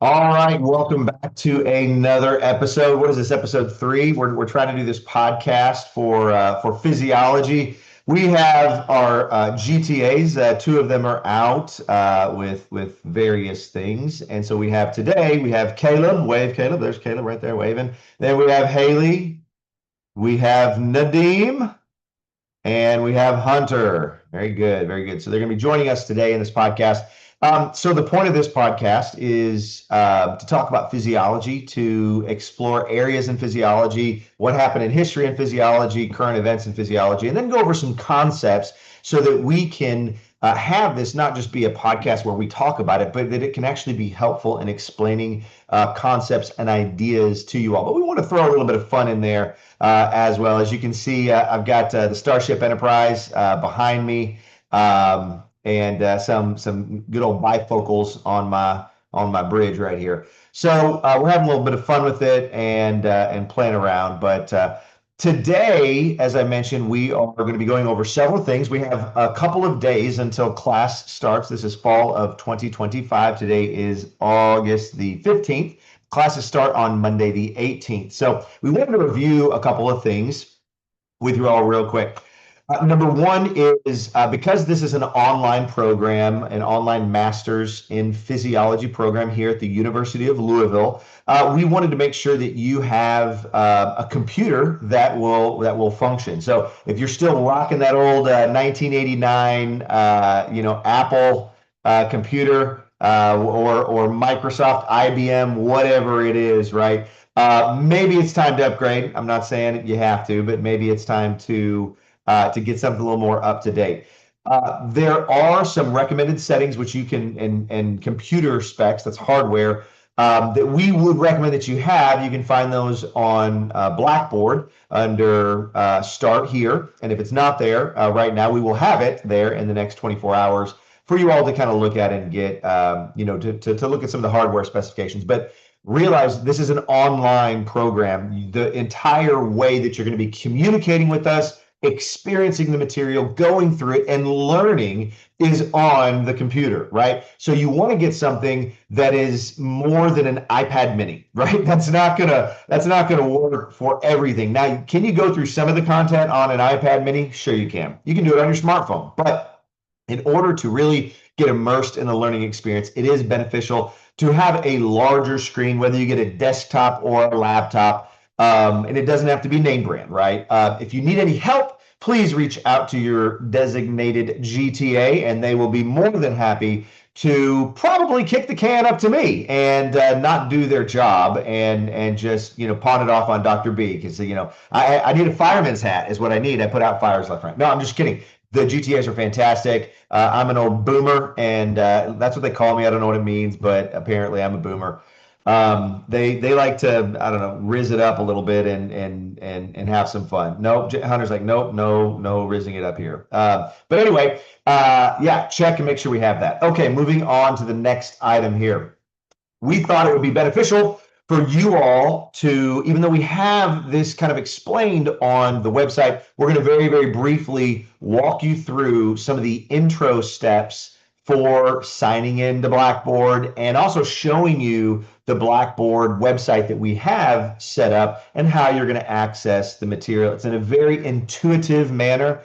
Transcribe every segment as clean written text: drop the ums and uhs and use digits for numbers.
All right, welcome back to another episode. What is this, episode three? We're trying to do this podcast for physiology. We have our GTAs. Two of them are out with various things, and so we have today. We have Caleb. Wave, Caleb. There's Caleb right there waving. Then we have Haley. We have Nadeem. And we have Hunter. Very good, very good. So they're going to be joining us today in this podcast. So the point of this podcast is to talk about physiology, to explore areas in physiology, what happened in history in physiology, current events in physiology, and then go over some concepts so that we can have this not just be a podcast where we talk about it, but that it can actually be helpful in explaining concepts and ideas to you all. But we want to throw a little bit of fun in there as well. As you can see, I've got the Starship Enterprise behind me, and some good old bifocals on my bridge right here. So we're having a little bit of fun with it and playing around. But today, as I mentioned, we are going to be going over several things. We have a couple of days until class starts. This is fall of 2025. Today is August the 15th. Classes start on Monday the 18th. So we wanted to review a couple of things with you all real quick. Number one is because this is an online program, an online master's in physiology program here at the University of Louisville. We wanted to make sure that you have a computer that will function. So if you're still rocking that old 1989, Apple computer or Microsoft, IBM, whatever it is, right? Maybe it's time to upgrade. I'm not saying you have to, but maybe it's time to get something a little more up to date. There are some recommended settings which you can, and computer specs, that's hardware, that we would recommend that you have. You can find those on Blackboard under Start here. And if it's not there right now, we will have it there in the next 24 hours for you all to kind of look at and get, to look at some of the hardware specifications. But realize this is an online program. The entire way that you're going to be communicating with us, experiencing the material, going through it, and learning is on the computer, right? So you want to get something that is more than an iPad mini, right? That's not gonna work for everything. Now, can you go through some of the content on an iPad mini? Sure you can. You can do it on your smartphone, but in order to really get immersed in the learning experience, it is beneficial to have a larger screen, whether you get a desktop or a laptop. And it doesn't have to be name brand, right? If you need any help, please reach out to your designated GTA, and they will be more than happy to probably kick the can up to me and not do their job and just pawn it off on Dr. B, because I need a fireman's hat is what I need. I put out fires left, right. No, I'm just kidding. The GTAs are fantastic. I'm an old boomer, and that's what they call me. I don't know what it means, but apparently I'm a boomer. They like to, I don't know, rizz it up a little bit and have some fun. Nope, Hunter's like, nope, no rizzing it up here. But anyway, yeah, check and make sure we have that. Okay, moving on to the next item here. We thought it would be beneficial for you all to, even though we have this kind of explained on the website, we're going to very, very briefly walk you through some of the intro steps for signing into Blackboard and also showing you the Blackboard website that we have set up and how you're going to access the material. It's in a very intuitive manner.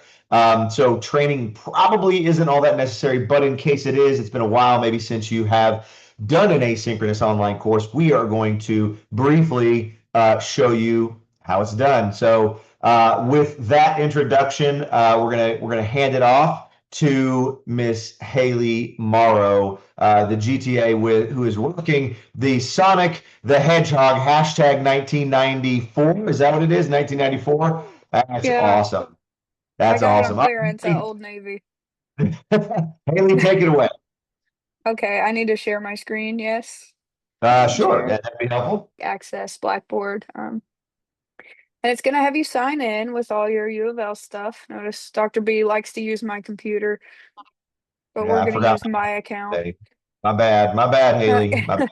So training probably isn't all that necessary, but in case it is, it's been a while maybe since you have done an asynchronous online course, we are going to briefly show you how it's done. So with that introduction, we're gonna hand it off to Miss Haley Morrow, the GTA who is working the Sonic the Hedgehog hashtag 1994. Is that what it is? 1994? That's Yeah, awesome. I That's got it on awesome. All clearance at right. Old Navy. Haley, take it away. Okay, I need to share my screen. Yes, Sure, share, that'd be helpful. access Blackboard. And it's gonna have you sign in with all your U of L stuff. Notice Dr. B likes to use my computer, but we're Yeah, I gonna forgot use my account. today. My bad, Haley. My bad.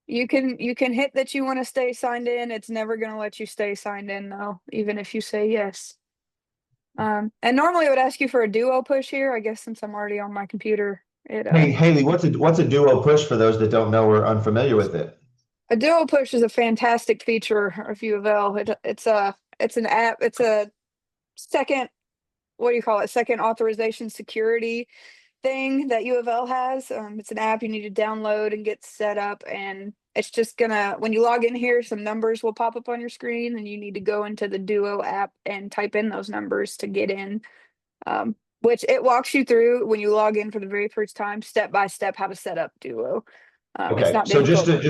You can hit that you want to stay signed in. It's never gonna let you stay signed in though, even if you say yes. And normally it would ask you for a duo push here. I guess since I'm already on my computer, It Hey, Haley, what's a duo push for those that don't know or unfamiliar with it? A duo push is a fantastic feature of U of L. It's an app. It's a second, what do you call it? Second authorization security thing that U of L has. It's an app you need to download and get set up, and it's just gonna, when you log in here, some numbers will pop up on your screen, and you need to go into the Duo app and type in those numbers to get in. Which it walks you through when you log in for the very first time, step by step, how to set up Duo. It's Okay, not so difficult.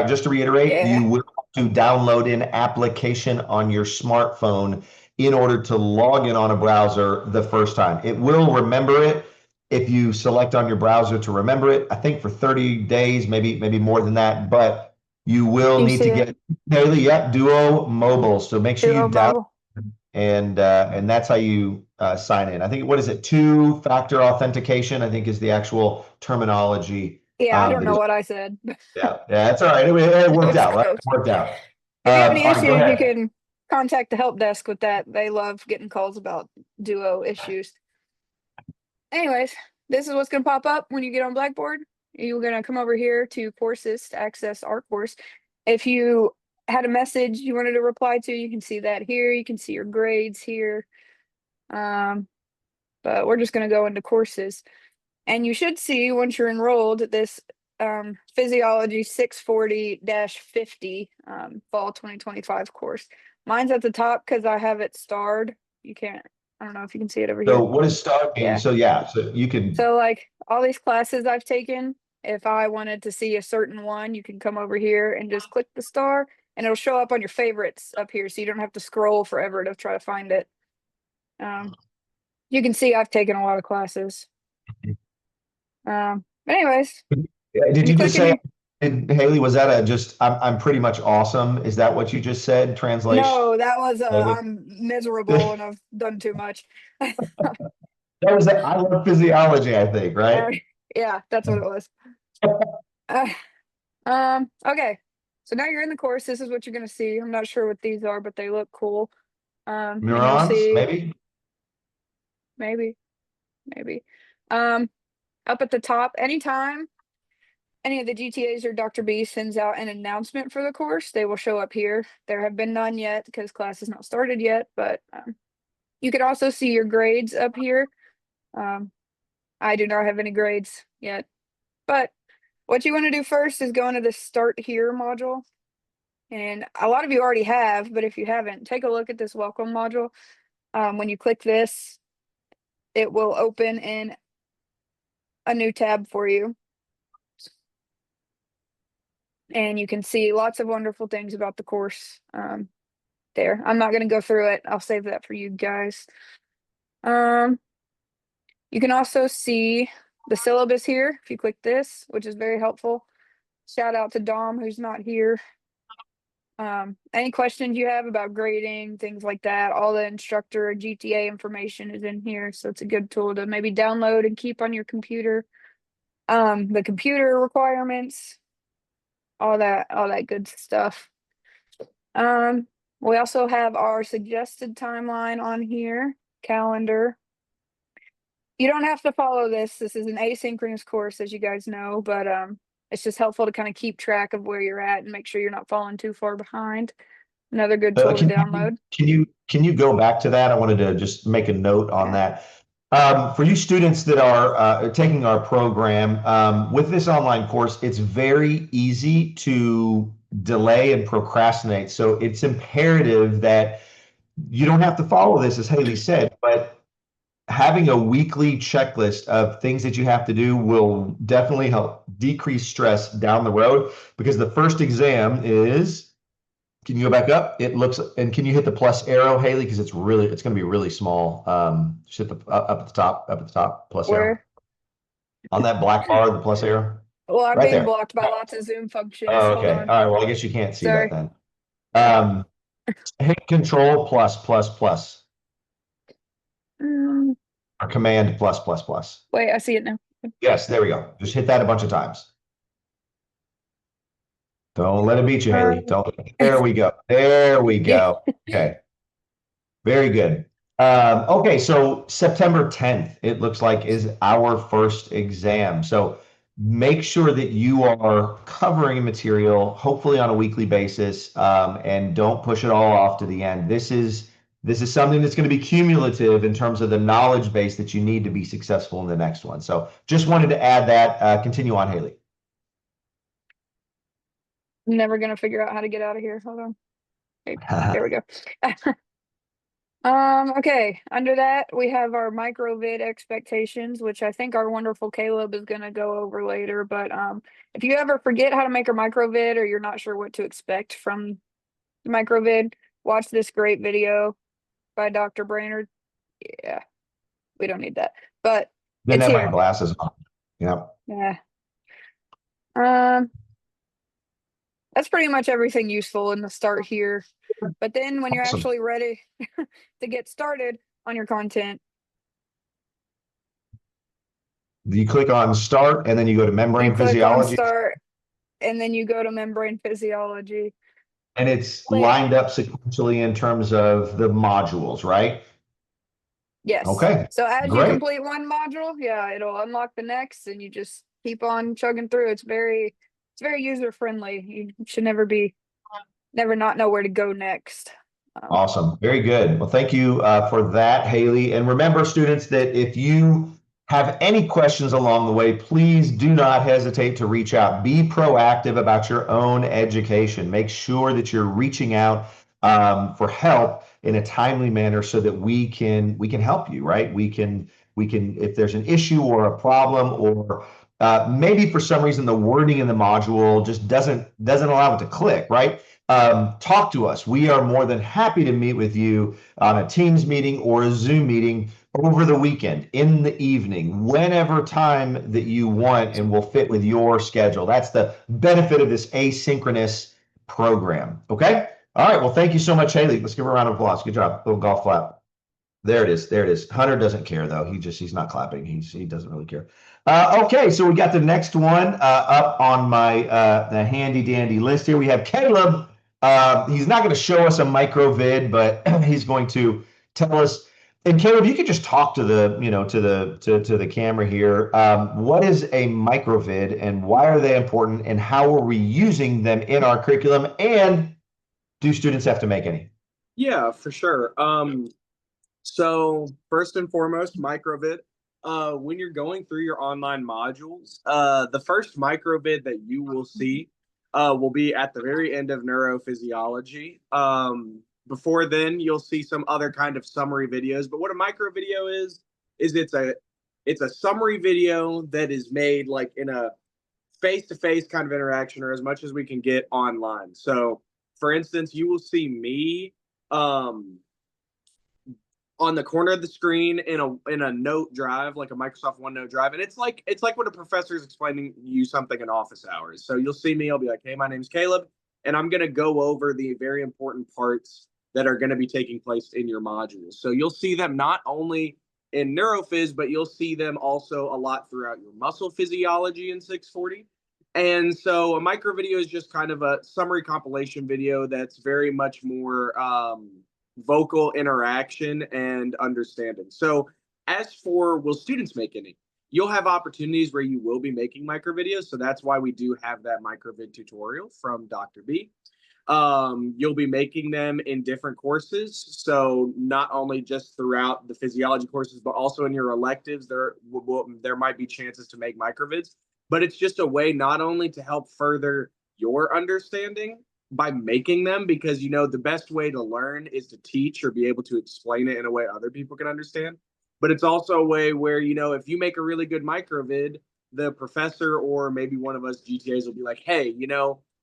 just to reiterate, Yeah, you will have to download an application on your smartphone in order to log in on a browser the first time. It will remember it if you select on your browser to remember it. I think for 30 days, maybe more than that, but you will you need see to it. get Haley, yeah, Duo Mobile. So make sure you Duo download mobile. and that's how you sign in. I think what is it? Two-factor authentication, I think is the actual terminology. Yeah, I don't That know is, what I said. yeah, that's all right. It It worked was out, right? It close. worked out. If you have any All right, go issues, you ahead. can contact the help desk with that. They love getting calls about Duo issues. Anyways, this is what's going to pop up when you get on Blackboard. You're going to come over here to courses to access our course. If you had a message you wanted to reply to, you can see that here. You can see your grades here. Um, but we're just going to go into courses. And you should see once you're enrolled this Physiology 640-50 Fall 2025 course. Mine's at the top because I have it starred. You can't, I don't know if you can see it over So here. what does start mean? Yeah. So yeah, so you can, So like all these classes I've taken, if I wanted to see a certain one, you can come over here and just click the star and it'll show up on your favorites up here. So you don't have to scroll forever to try to find it. Um, you can see I've taken a lot of classes. Anyways, did when you you click just in say, your, Haley, was that a just, I'm pretty much awesome? Is that what you just said? Translation? no, that was That I'm miserable and I've done too much. was that, I love physiology, I think, Uh, right? yeah, that's what it was. Uh, okay. So now you're in the course. This is what you're gonna see. I'm not sure what these are, but they look cool. And you'll Neurons, see maybe? maybe, maybe. Um, Up at the top, anytime any of the GTAs or Dr. B sends out an announcement for the course, they will show up here. There have been none yet because class has not started yet, but you can also see your grades up here. Um, I do not have any grades yet, but what you want to do first is go into the Start Here module. And a lot of you already have, but if you haven't, take a look at this Welcome module. When you click this, it will open in a new tab for you. And you can see lots of wonderful things about the course there. I'm not going to go through it. I'll save that for you guys. Um, you can also see the syllabus here if you click this, which is very helpful. Shout out to Dom, who's not here. Any questions you have about grading, things like that, all the instructor GTA information is in here. So it's a good tool to maybe download and keep on your computer. The computer requirements, all that good stuff. We also have our suggested timeline on here, calendar. You don't have to follow this. This is an asynchronous course, as you guys know, but it's just helpful to kind of keep track of where you're at and make sure you're not falling too far behind. Another good tool to download. Can you go back to that? I wanted to just make a note on Yeah. that. For you students that are taking our program, with this online course, it's very easy to delay and procrastinate. So it's imperative that you don't have to follow this, as Haley said, but having a weekly checklist of things that you have to do will definitely help decrease stress down the road because the first exam is, can you go back up? It looks, and can you hit the plus arrow, Haley? Because it's going to be really small. Just hit the up at the top, plus arrow. Where? On that black bar, the plus arrow, Well, I'm right being there. blocked by lots of Zoom functions. Oh, Hold okay. on. All right. Well, I guess you can't see that Sorry. then. Yeah. Um, hit control plus, Mm, or command plus. wait, I see it now. Yes, there we go. Just hit that a bunch of times. Don't let it beat you, Uh, Haley. Don't. There we go. There we yeah. go. Okay. Very good. Okay, so September 10th, it looks like, is our first exam. So make sure that you are covering material, hopefully on a weekly basis, and don't push it all off to the end. This is something that's going to be cumulative in terms of the knowledge base that you need to be successful in the next one. So just wanted to add that. Continue on, Haley. I'm never gonna figure out how to get out of here. Hold on. Okay, there we go. Okay, under that we have our microvid expectations, which I think our wonderful Caleb is gonna go over later. But if you ever forget how to make a microvid or you're not sure what to expect from the microvid, watch this great video by Dr. Brainerd. Yeah, we don't need that, but Didn't it's have my here. glasses on. Yeah. Yeah. Um, that's pretty much everything useful in the start here. But then when you're Awesome. actually ready to get started on your content, You click on start and then you go to you membrane click on physiology, start and then you go to membrane physiology. and it's Click. lined up sequentially in terms of the modules, right? Yes. Okay, So as you great. complete one module, yeah, it'll unlock the next and you just keep on chugging through. It's very user friendly. You should never not know where to go next. Um, Awesome. Very good. Well, thank you for that, Haley. And remember, students, that if you have any questions along the way, please do not hesitate to reach out. Be proactive about your own education. Make sure that you're reaching out for help in a timely manner so that we can help you, right? We can if there's an issue or a problem, or maybe for some reason the wording in the module just doesn't allow it to click, right? Talk to us. We are more than happy to meet with you on a Teams meeting or a Zoom meeting over the weekend, in the evening, whenever time that you want, and will fit with your schedule. That's the benefit of this asynchronous program. Okay. All right. Well, thank you so much, Haley. Let's give her a round of applause. Good job. Little golf clap. There it is. There it is. Hunter doesn't care though. He's not clapping. He doesn't really care. Okay, so we got the next one up on my the handy dandy list here. We have Caleb. He's not going to show us a micro vid, but he's going to tell us. And Caleb, you could just talk to the to the camera here. What is a micro vid, and why are they important, and how are we using them in our curriculum? And do students have to make any? Yeah, for sure. So first and foremost, microvid. When you're going through your online modules, the first microvid that you will see will be at the very end of neurophysiology. Before then, you'll see some other kind of summary videos. But what a micro video is it's a summary video that is made like in a face-to-face kind of interaction, or as much as we can get online. So, for instance, you will see me on the corner of the screen in a note drive, like a Microsoft OneNote drive, and it's like when a professor is explaining you something in office hours. So you'll see me, I'll be like, "Hey, my name's Caleb, and I'm going to go over the very important parts that are going to be taking place in your modules." So you'll see them not only in neurophys, but you'll see them also a lot throughout your muscle physiology in 640. And so a micro video is just kind of a summary compilation video that's very much more vocal interaction and understanding. So as for will students make any, you'll have opportunities where you will be making micro videos. So that's why we do have that microvid tutorial from Dr. B. You'll be making them in different courses. So not only just throughout the physiology courses, but also in your electives, there might be chances to make microvids. But it's just a way not only to help further your understanding by making them, because the best way to learn is to teach or be able to explain it in a way other people can understand. But it's also a way where, if you make a really good microvid, the professor or maybe one of us GTAs will be like, "Hey,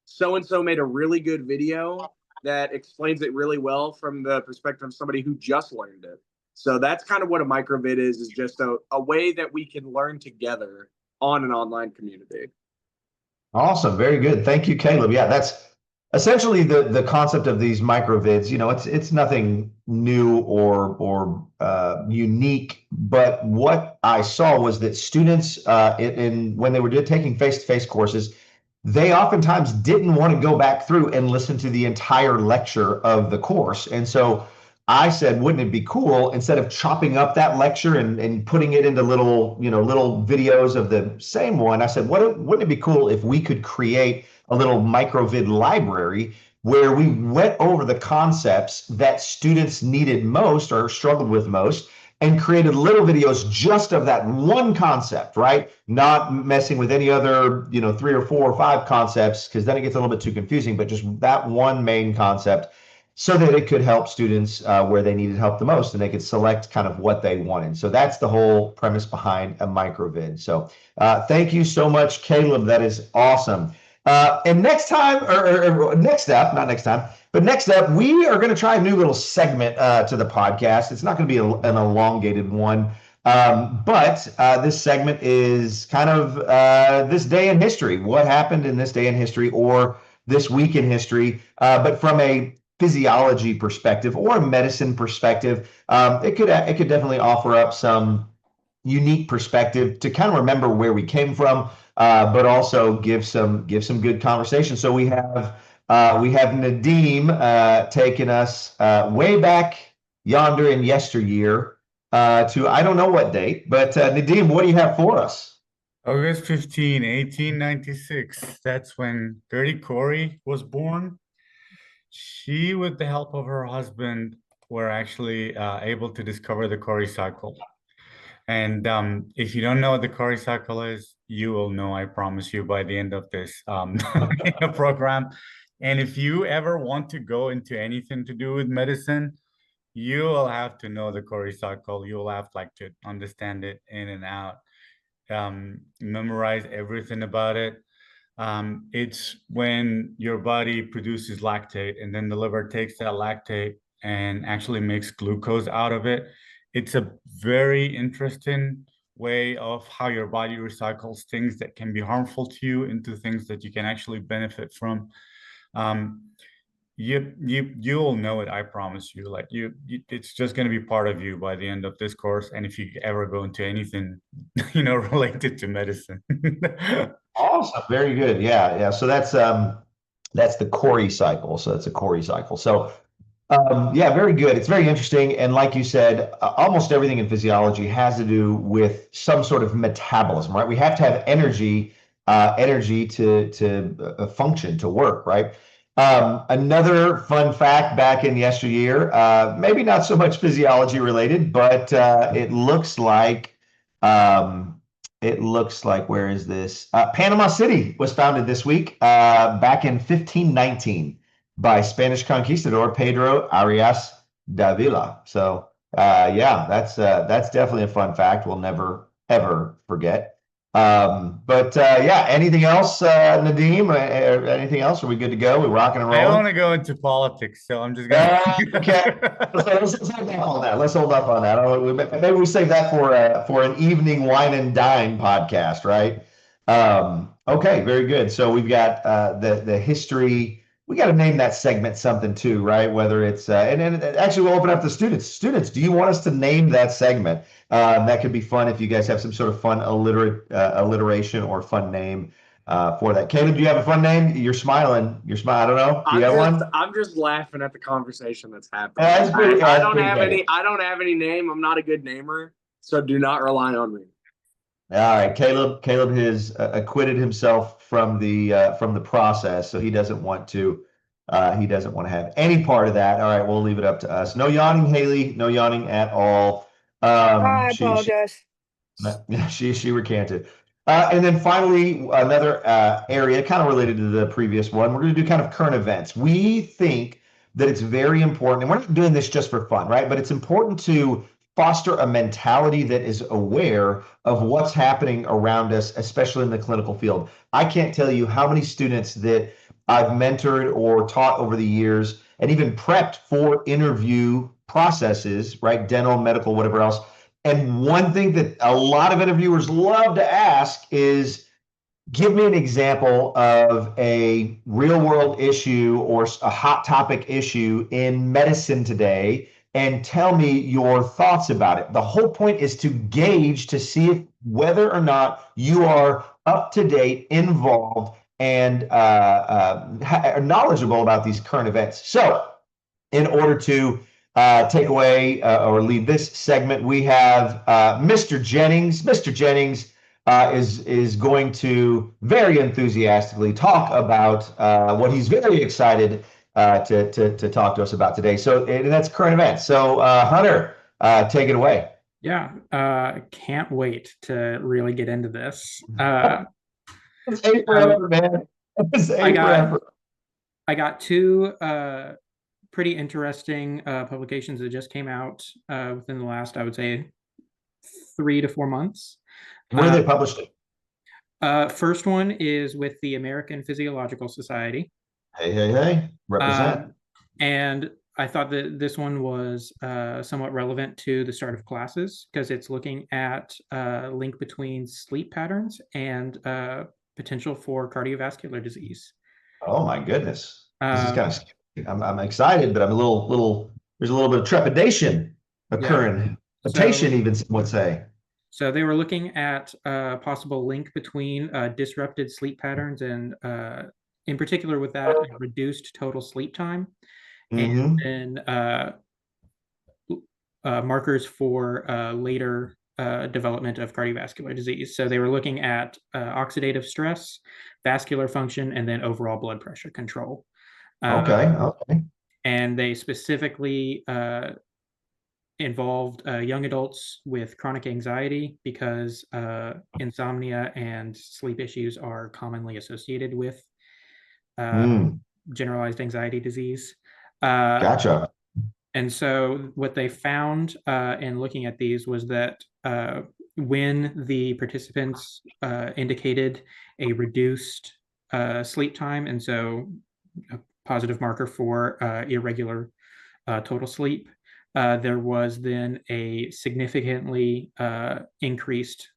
so and so made a really good video that explains it really well from the perspective of somebody who just learned it." So that's kind of what a microvid is just a way that we can learn together on an online community. Awesome. Very good. Thank you, Caleb. Yeah, that's essentially the concept of these microvids. It's nothing new or unique, but what I saw was that students when they were taking face-to-face courses, they oftentimes didn't want to go back through and listen to the entire lecture of the course. And so I said, wouldn't it be cool, instead of chopping up that lecture and putting it into little, little videos of the same one, I said, wouldn't it be cool if we could create a little microvid library where we went over the concepts that students needed most or struggled with most, and created little videos just of that one concept, right? Not messing with any other, 3 or 4 or 5 concepts, because then it gets a little bit too confusing, but just that one main concept, so that it could help students where they needed help the most, and they could select kind of what they wanted. So that's the whole premise behind a microvid. So thank you so much, Caleb. That is awesome. And next time, or next up, not next time, but next up, we are going to try a new little segment to the podcast. It's not going to be an elongated one, but this segment is kind of this day in history. What happened in this day in history, or this week in history, but from a physiology perspective or a medicine perspective. It could definitely offer up some unique perspective to kind of remember where we came from, but also give some good conversation. So we have Nadim taking us way back yonder in yesteryear to I don't know what date, but Nadim, what do you have for us? August 15, 1896. That's when Gertie Corey was born. She, with the help of her husband, were actually able to discover the Corey cycle. And if you don't know what the Corey cycle is, you will know, I promise you, by the end of this program. And if you ever want to go into anything to do with medicine, you will have to know the Corey cycle. You will have to understand it in and out, memorize everything about it. It's when your body produces lactate, and then the liver takes that lactate and actually makes glucose out of it. It's a very interesting way of how your body recycles things that can be harmful to you into things that you can actually benefit from. You'll know it, I promise you. It's just going to be part of you by the end of this course. And if you ever go into anything, related to medicine. Awesome, very good. Yeah. So that's the Corey cycle. So that's a Corey cycle. So yeah, very good. It's very interesting. And like you said, almost everything in physiology has to do with some sort of metabolism, right? We have to have energy to function, to work, right? Another fun fact back in yesteryear, maybe not so much physiology related, but where is this? Panama City was founded this week, back in 1519 by Spanish conquistador Pedro Arias Davila. So yeah, that's definitely a fun fact we'll never ever forget. But yeah, anything else, Nadim? Anything else? Are we good to go? We're rocking and I rolling. want to go into politics, so I'm just gonna. Okay. Let's hold off on that. Let's hold off on that. Maybe we save that for an evening wine and dine podcast, right? Okay, very good. So we've got the history. We got to name that segment something too, right? Whether it's and actually we'll open up to students. Students, do you want us to name that segment? That could be fun if you guys have some sort of fun alliteration or fun name for that. Caleb, do you have a fun name? You're smiling. I don't know. Do you have one? I'm just laughing at the conversation that's happening. I don't have any name. I'm not a good namer, so do not rely on me. All right, Caleb has acquitted himself from the process, so he doesn't want to have any part of that. All right, we'll leave it up to us. No yawning, Haley. No yawning at all. I apologize. She recanted. And then finally, another area kind of related to the previous one. We're going to do kind of current events. We think that it's very important, and we're not doing this just for fun, right? But it's important to foster a mentality that is aware of what's happening around us, especially in the clinical field. I can't tell you how many students that I've mentored or taught over the years and even prepped for interview processes, right? Dental, medical, whatever else. And one thing that a lot of interviewers love to ask is, give me an example of a real world issue or a hot topic issue in medicine today, and tell me your thoughts about it. The whole point is to gauge to see whether or not you are up to date, involved, and knowledgeable about these current events. So in order to take away or lead this segment, we have Mr. Jennings. Mr. Jennings is going to very enthusiastically talk about what he's very excited to talk to us about today. So, and that's current events. So, Hunter, take it away. Yeah, can't wait to really get into this. It's eight forever, man. It's eight forever. I got two pretty interesting publications that just came out within the last, I would say, 3 to 4 months. Where are they published? First one is with the American Physiological Society. Hey, represent. And I thought that this one was somewhat relevant to the start of classes because it's looking at link between sleep patterns and potential for cardiovascular disease. Oh my goodness. This is kind of scary. I'm excited, but I'm a little there's a little bit of trepidation occurring. Hesitation, even some would say. So they were looking at a possible link between disrupted sleep patterns and in particular with that reduced total sleep time and then markers for later development of cardiovascular disease. So they were looking at oxidative stress, vascular function, and then overall blood pressure control. Okay. And they specifically involved young adults with chronic anxiety because insomnia and sleep issues are commonly associated with generalized anxiety disease. Gotcha. And so what they found in looking at these was that when the participants indicated a reduced sleep time, and so a positive marker for irregular total sleep, there was then a significantly increased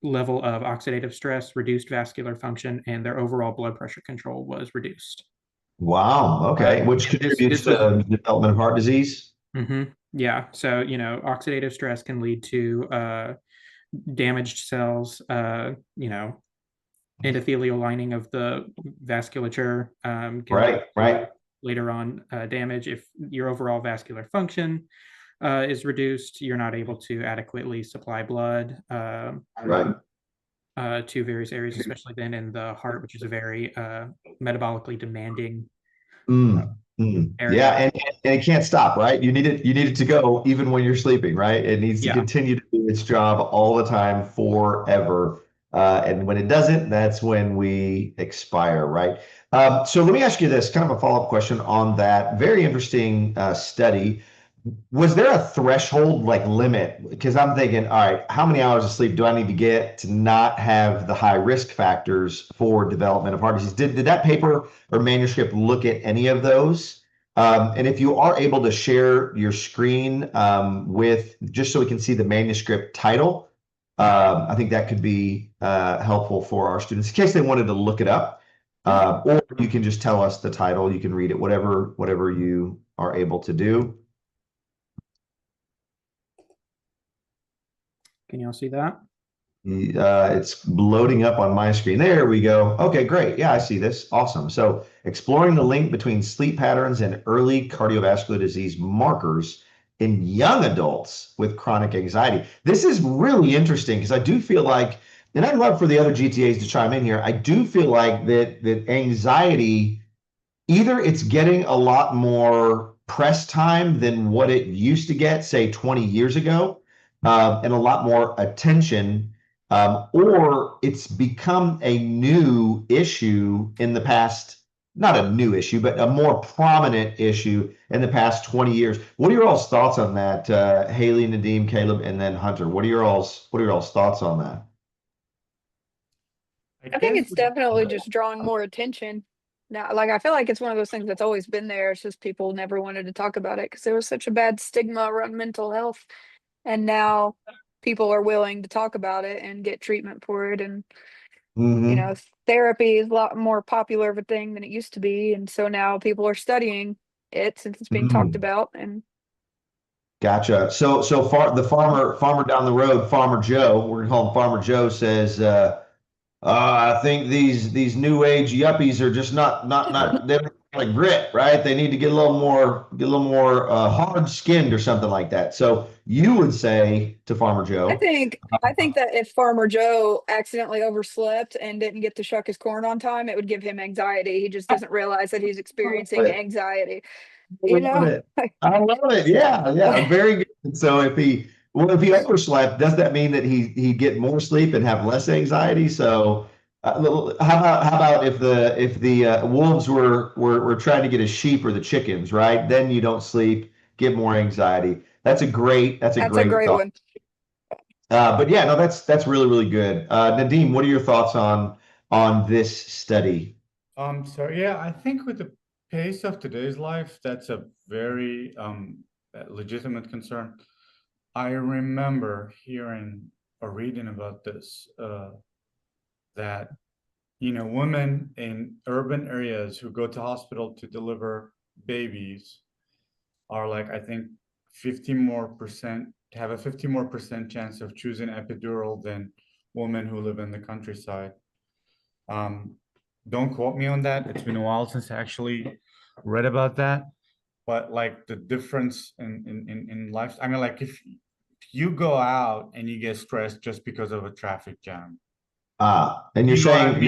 level of oxidative stress, reduced vascular function, and their overall blood pressure control was reduced. Wow. Okay. Which contributes to the development of heart disease. Yeah. So, oxidative stress can lead to damaged cells, endothelial lining of the vasculature. Right. Later on damage. If your overall vascular function is reduced, you're not able to adequately supply blood to various areas, especially then in the heart, which is a very metabolically demanding area. Yeah, and it can't stop, right? You need it to go even when you're sleeping, right? It needs to continue to do its job all the time forever. And when it doesn't, that's when we expire, right? So let me ask you this, kind of a follow-up question on that very interesting study. Was there a threshold limit? Because I'm thinking, all right, how many hours of sleep do I need to get to not have the high risk factors for development of heart disease? Did that paper or manuscript look at any of those? And if you are able to share your screen with, just so we can see the manuscript title, I think that could be helpful for our students in case they wanted to look it up. Or you can just tell us the title. You can read it, whatever you are able to do. Can y'all see that? It's loading up on my screen. There we go. Okay, great. Yeah, I see this. Awesome. So exploring the link between sleep patterns and early cardiovascular disease markers in young adults with chronic anxiety. This is really interesting because I do feel like, and I'd love for the other GTAs to chime in here, I do feel like that anxiety, either it's getting a lot more press time than what it used to get, say 20 years ago, and a lot more attention, or it's become a new issue in the past, not a new issue, but a more prominent issue in the past 20 years. What are your all's thoughts on that? Haley, Nadeem, Caleb, and then Hunter. What are your all's thoughts on that? I think it's definitely just drawing more attention. Now, I feel like it's one of those things that's always been there. It's just people never wanted to talk about it because there was such a bad stigma around mental health. And now people are willing to talk about it and get treatment for it. And, therapy is a lot more popular of a thing than it used to be. And so now people are studying it since it's being talked about. And gotcha. So far, the farmer down the road, Farmer Joe, we're gonna call him Farmer Joe, says, I think these new age yuppies are just not like grit, right? They need to get a little more hard skinned or something like that. So you would say to Farmer Joe, I think that if Farmer Joe accidentally overslept and didn't get to shuck his corn on time, it would give him anxiety. He just doesn't realize that he's experiencing anxiety. I You love know, it. I love it. Yeah, yeah, very good. So if he overslept, does that mean that he'd get more sleep and have less anxiety? So how about if the wolves were trying to get a sheep or the chickens, right? Then you don't sleep, get more anxiety. That's a that's a great great thought. one. But yeah, no, that's really really good. Nadeem, what are your thoughts on this study? So yeah, I think with the pace of today's life, that's a very legitimate concern. I remember hearing or reading about this, that women in urban areas who go to hospital to deliver babies are like, I think, 50 more percent have a 50 more percent chance of choosing epidural than women who live in the countryside. Um, don't quote me on that. It's been a while since I actually read about that. But like the difference in life, I mean, like if you go out and you get stressed just because of a traffic jam, And you're you know what I saying mean?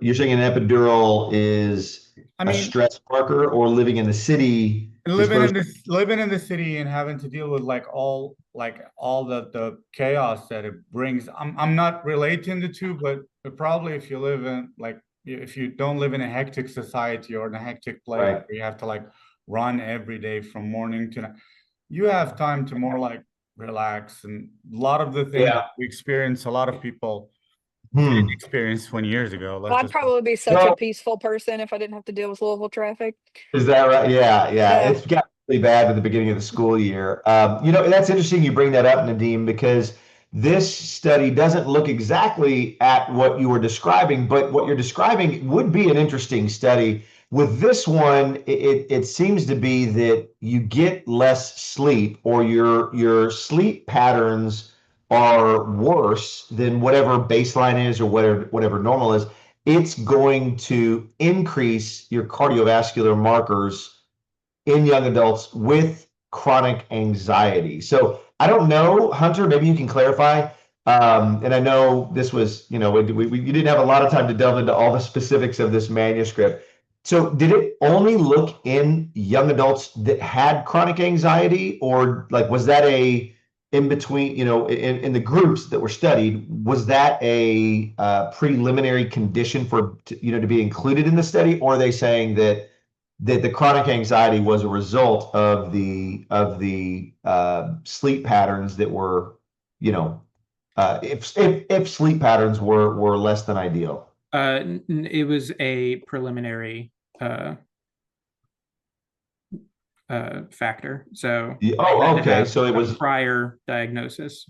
you're saying an epidural is I a mean, stress marker, or living in the city is living in versus this living in the city and having to deal with all the chaos that it brings. I'm not relating the two, but probably if you live in like if you don't live in a hectic society or in a hectic place right. where you have to like run every day from morning to night, you have time to more like relax. And a lot of the things Yeah. that we experience, a lot of people didn't Hmm. experience 20 years ago. Let's I'd just probably be such a Well, peaceful person if I didn't have to deal with Louisville traffic. is that right? Yeah, yeah. Yeah. It's got really bad at the beginning of the school year. That's interesting you bring that up, Nadeem, because this study doesn't look exactly at what you were describing, but what you're describing would be an interesting study. With this one, it seems to be that you get less sleep, or your sleep patterns are worse than whatever baseline is or whatever normal is. It's going to increase your cardiovascular markers in young adults with chronic anxiety. So I don't know, Hunter, maybe you can clarify. And I know this was, you didn't have a lot of time to delve into all the specifics of this manuscript. So did it only look in young adults that had chronic anxiety, or like was that a in between, in the groups that were studied, was that a preliminary condition to be included in the study, or are they saying that the chronic anxiety was a result of the sleep patterns that were, if sleep patterns were less than ideal? It was a preliminary factor. So they had Oh, to okay. have So it a was prior diagnosis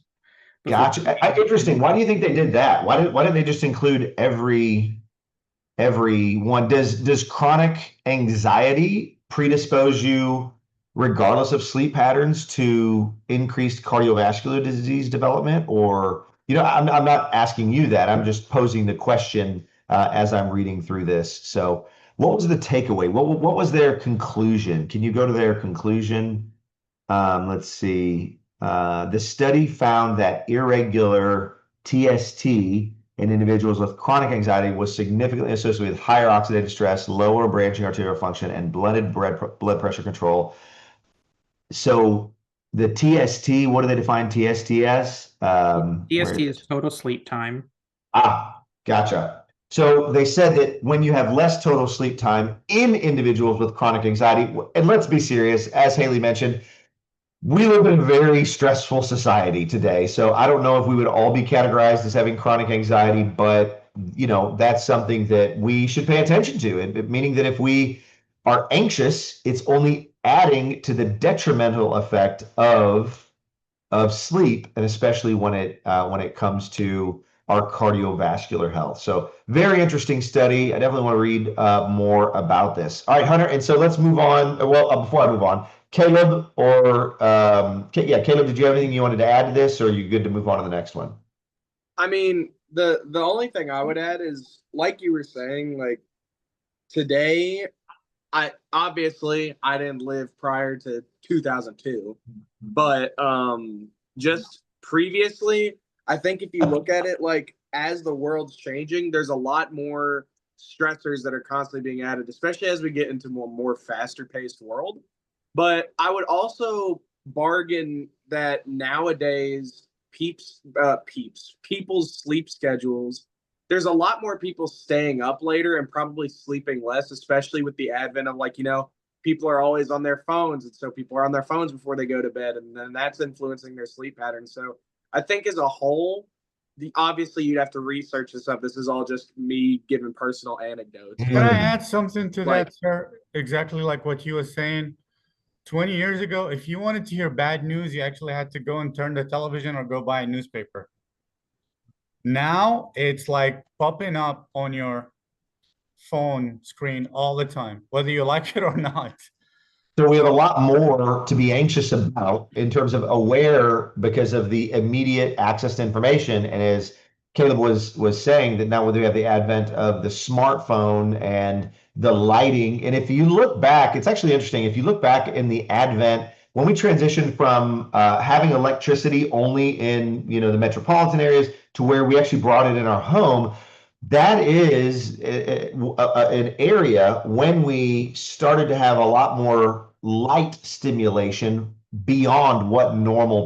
before. gotcha. Interesting. Why do you think they did that? Why didn't they just include everyone? Does chronic anxiety predispose you, regardless of sleep patterns, to increased cardiovascular disease development? Or, I'm not asking you that. I'm just posing the question as I'm reading through this. So what was the takeaway? What was their conclusion? Can you go to their conclusion? Let's see. The study found that irregular TST in individuals with chronic anxiety was significantly associated with higher oxidative stress, lower branching arterial function, and blunted blood pressure control. So the TST, what do they define TST as? Where TST is is it? total sleep time. Gotcha. So they said that when you have less total sleep time in individuals with chronic anxiety, and let's be serious, as Haley mentioned, we live in a very stressful society today. So I don't know if we would all be categorized as having chronic anxiety, but that's something that we should pay attention to. Meaning that if we are anxious, it's only adding to the detrimental effect of sleep, and especially when it comes to our cardiovascular health. So very interesting study. I definitely want to read more about this. All right, Hunter. And so let's move on. Well, before I move on, Caleb Caleb, did you have anything you wanted to add to this, or are you good to move on to the next one? I mean, the only thing I would add is, like you were saying, like today I obviously I didn't live prior to 2002, but just previously, I think if you look at it like as the world's changing, there's a lot more stressors that are constantly being added, especially as we get into more faster paced world. But I would also bargain that nowadays people's sleep schedules, there's a lot more people staying up later and probably sleeping less, especially with the advent of like, people are always on their phones. And so people are on their phones before they go to bed. And then that's influencing their sleep patterns. So I think as a whole, obviously you'd have to research this up. This is all just me giving personal anecdotes. Can I add something to that, sir? Exactly like what you were saying. 20 years ago, if you wanted to hear bad news, you actually had to go and turn the television or go buy a newspaper. Now it's like popping up on your phone screen all the time, whether you like it or not. So we have a lot more to be anxious about in terms of aware because of the immediate access to information. And as Caleb was saying, that now we have the advent of the smartphone and the lighting. And if you look back, it's actually interesting. If you look back in the advent, when we transitioned from having electricity only in the metropolitan areas to where we actually brought it in our home, that is an area when we started to have a lot more light stimulation beyond what normal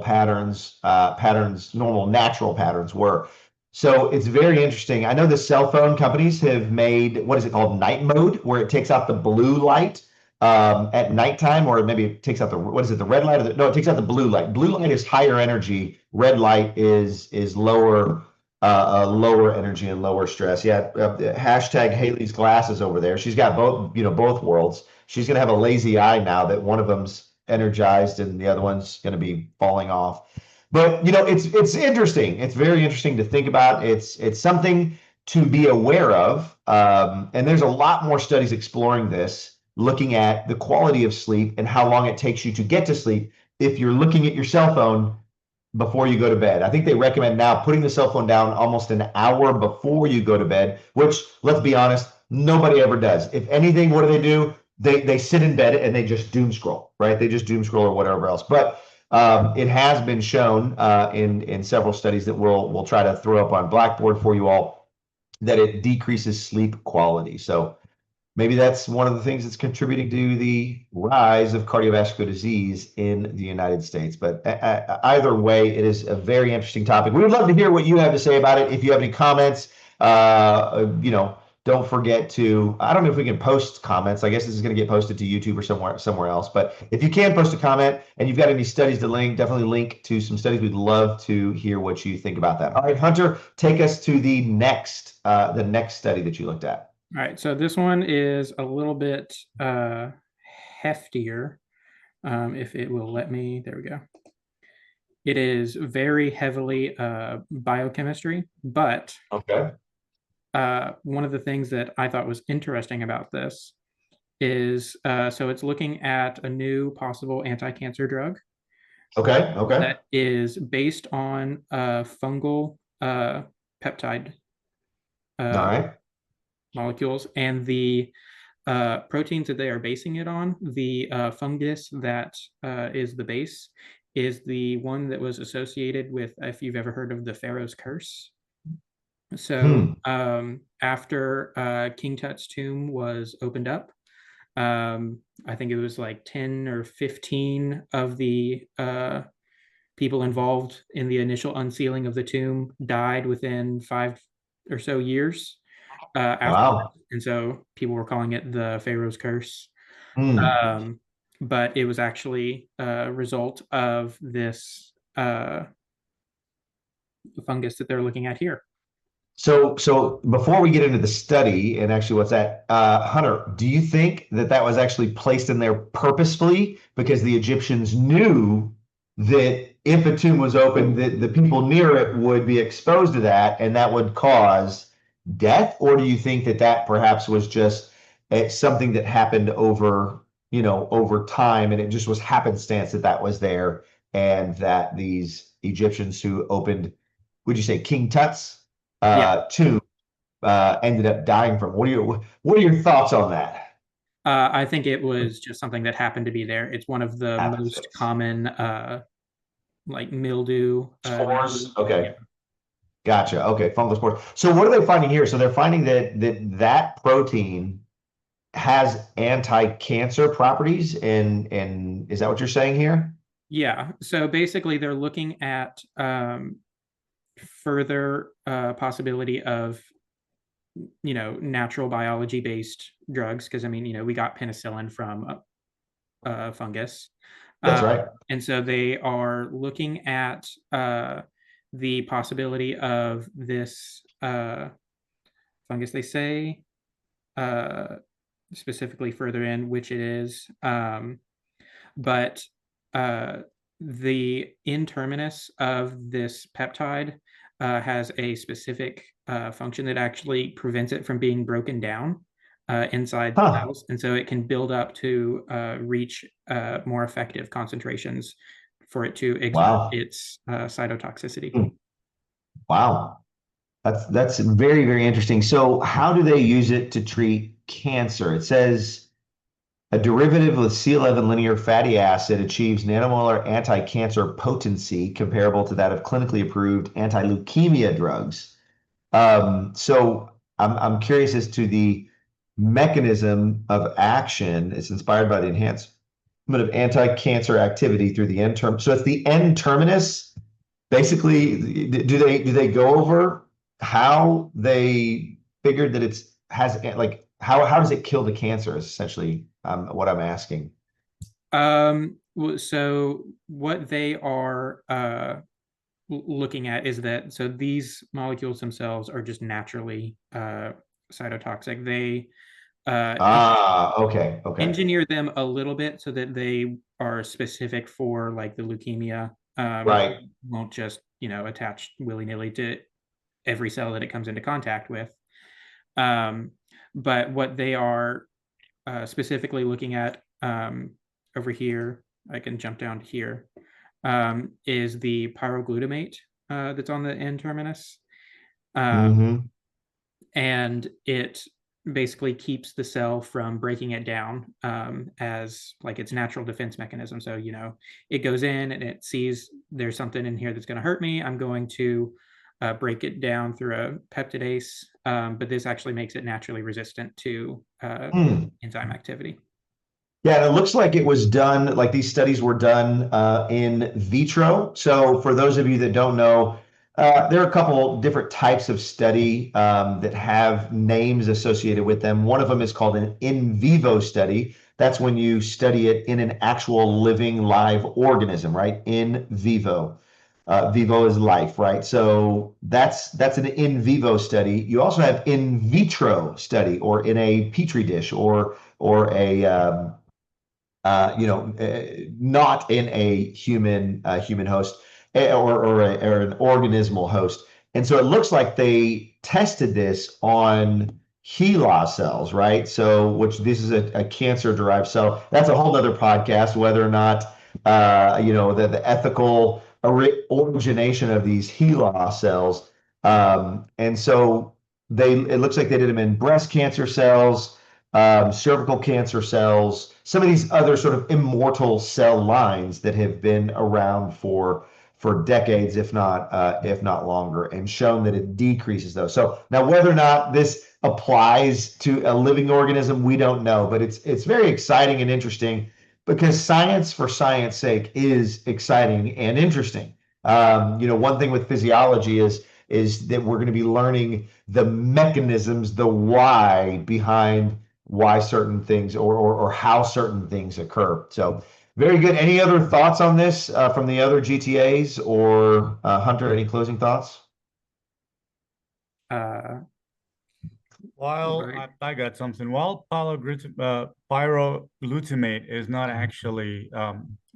normal natural patterns were. So it's very interesting. I know the cell phone companies have made, what is it called, night mode, where it takes out the blue light at nighttime, or maybe it takes out the, what is it, the red light? No, it takes out the blue light. Blue light is higher energy. Red light is lower energy and lower stress. Yeah, hashtag Haley's glasses over there. She's got both worlds. She's gonna have a lazy eye now that one of them's energized and the other one's gonna be falling off. But it's interesting. It's very interesting to think about. It's something to be aware of. And there's a lot more studies exploring this, looking at the quality of sleep and how long it takes you to get to sleep if you're looking at your cell phone before you go to bed. I think they recommend now putting the cell phone down almost an hour before you go to bed, which, let's be honest, nobody ever does. If anything, what do? They sit in bed and they just doom scroll, right? They just doom scroll or whatever else. But it has been shown in several studies that we'll try to throw up on Blackboard for you all, that it decreases sleep quality. So maybe that's one of the things that's contributing to the rise of cardiovascular disease in the United States. But either way, it is a very interesting topic. We would love to hear what you have to say about it. If you have any comments, don't forget to, I don't know if we can post comments. I guess this is going to get posted to YouTube or somewhere else. But if you can post a comment and you've got any studies to link, definitely link to some studies. We'd love to hear what you think about that. All right, Hunter, take us to the next study that you looked at. All right, so this one is a little bit heftier, if it will let me. There we go. It is very heavily biochemistry, but okay. One of the things that I thought was interesting about this is, so it's looking at a new possible anti-cancer drug. Okay. That is based on fungal peptide. All right. Molecules, and the proteins that they are basing it on, the fungus that is the base, is the one that was associated with, if you've ever heard of the Pharaoh's curse. So after King Tut's tomb was opened up, I think it was like 10 or 15 of the people involved in the initial unsealing of the tomb died within 5 or so years. Wow. And so people were calling it the Pharaoh's curse. But it was actually a result of this fungus that they're looking at here. So before we get into the study and actually what's that, Hunter, do you think that was actually placed in there purposefully because the Egyptians knew that if a tomb was opened, that the people near it would be exposed to that and that would cause death? Or do you think that perhaps was just something that happened over time and it just was happenstance that was there, and that these Egyptians who opened, would you say King Tut's tomb ended up dying from? What are your thoughts on that? I think it was just something that happened to be there. It's one of the most common like mildew. Spores. Okay. Gotcha. Okay. Fungal spores. So what are they finding here? So they're finding that protein has anti-cancer properties, and is that what you're saying here? Yeah. So basically, they're looking at further possibility of natural biology based drugs, because I mean we got penicillin from fungus. That's right. And so they are looking at the possibility of this fungus. They say specifically further in which it is, but the N-terminus of this peptide has a specific function that actually prevents it from being broken down inside the cells, and so it can build up to reach more effective concentrations for it to exert its cytotoxicity. Wow. That's very, very interesting. So how do they use it to treat cancer? It says a derivative of C11 linear fatty acid achieves nanomolar anti-cancer potency comparable to that of clinically approved anti-leukemia drugs. So I'm curious as to the mechanism of action. It's inspired by the enhancement of anti-cancer activity through the N-term. So it's the N-terminus. Basically, do they go over how they figured that it's has like how does it kill the cancer is essentially what I'm asking. So what they are looking at is that these molecules themselves are just naturally cytotoxic. They okay. engineer them a little bit so that they are specific for like the leukemia. Right. Won't just attach willy-nilly to every cell that it comes into contact with. But what they are specifically looking at over here, I can jump down to here, is the pyroglutamate that's on the N-terminus. And it basically keeps the cell from breaking it down as like its natural defense mechanism. So, it goes in and it sees there's something in here that's going to hurt me. I'm going to break it down through a peptidase, but this actually makes it naturally resistant to enzyme activity. Yeah, and it looks like it was done, like these studies were done in vitro. So for those of you that don't know, there are a couple different types of study that have names associated with them. One of them is called an in vivo study. That's when you study it in an actual living live organism, right? In vivo. Vivo is life, right? So that's an in vivo study. You also have in vitro study, or in a petri dish, or a not in a human host, or an organismal host. And so it looks like they tested this on HeLa cells, right? So, which this is a cancer-derived cell. That's a whole other podcast, whether or not the ethical origination of these HeLa cells. And so it looks like they did them in breast cancer cells, cervical cancer cells, some of these other sort of immortal cell lines that have been around for decades, if not longer, and shown that it decreases those. So now, whether or not this applies to a living organism, we don't know, but it's very exciting and interesting, because science for science sake is exciting and interesting. One thing with physiology is that we're going to be learning the mechanisms, the why behind why certain things or how certain things occur. So very good. Any other thoughts on this from the other GTAs, or Hunter, any closing thoughts? I got something. While pyroglutamate is not actually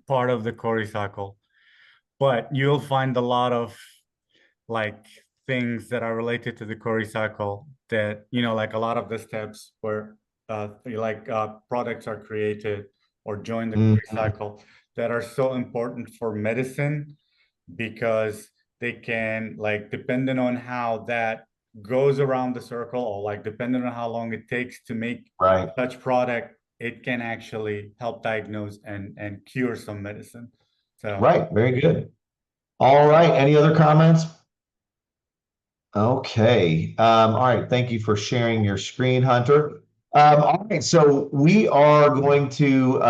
part of the Cori cycle, but you'll find a lot of like things that are related to the Cori cycle that, like a lot of the steps where products are created or join the Cori cycle that are so important for medicine, because they can, like, depending on how that goes around the circle, or like depending on how long it takes to make such product it can actually help diagnose and cure some medicine. So Right, very good. All right, any other comments? Okay, all right, thank you for sharing your screen, Hunter. All right, so we are going to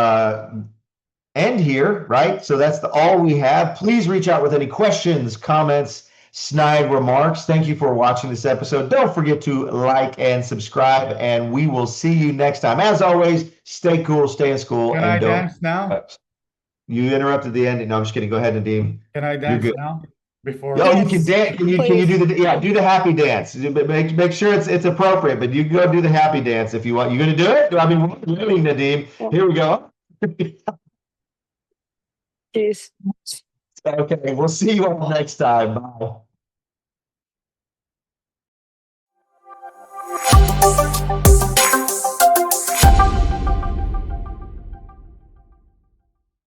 end here, right? So that's all we have. Please reach out with any questions, comments, snide remarks. Thank you for watching this episode. Don't forget to like and subscribe, and we will see you next time. As always, stay cool, stay in school, can and I don't. dance now? You interrupted the ending. No, I'm just kidding. Go ahead, Nadeem. Can I You're dance good. now? Before Oh, you Yes, can dance. Can you please. do the happy dance? But make sure it's appropriate. But you can go do the happy dance if you want. You gonna do it? I mean, we're doing, Nadeem. Yeah. Here we go. Jeez. Okay, we'll see you all next time. Bye.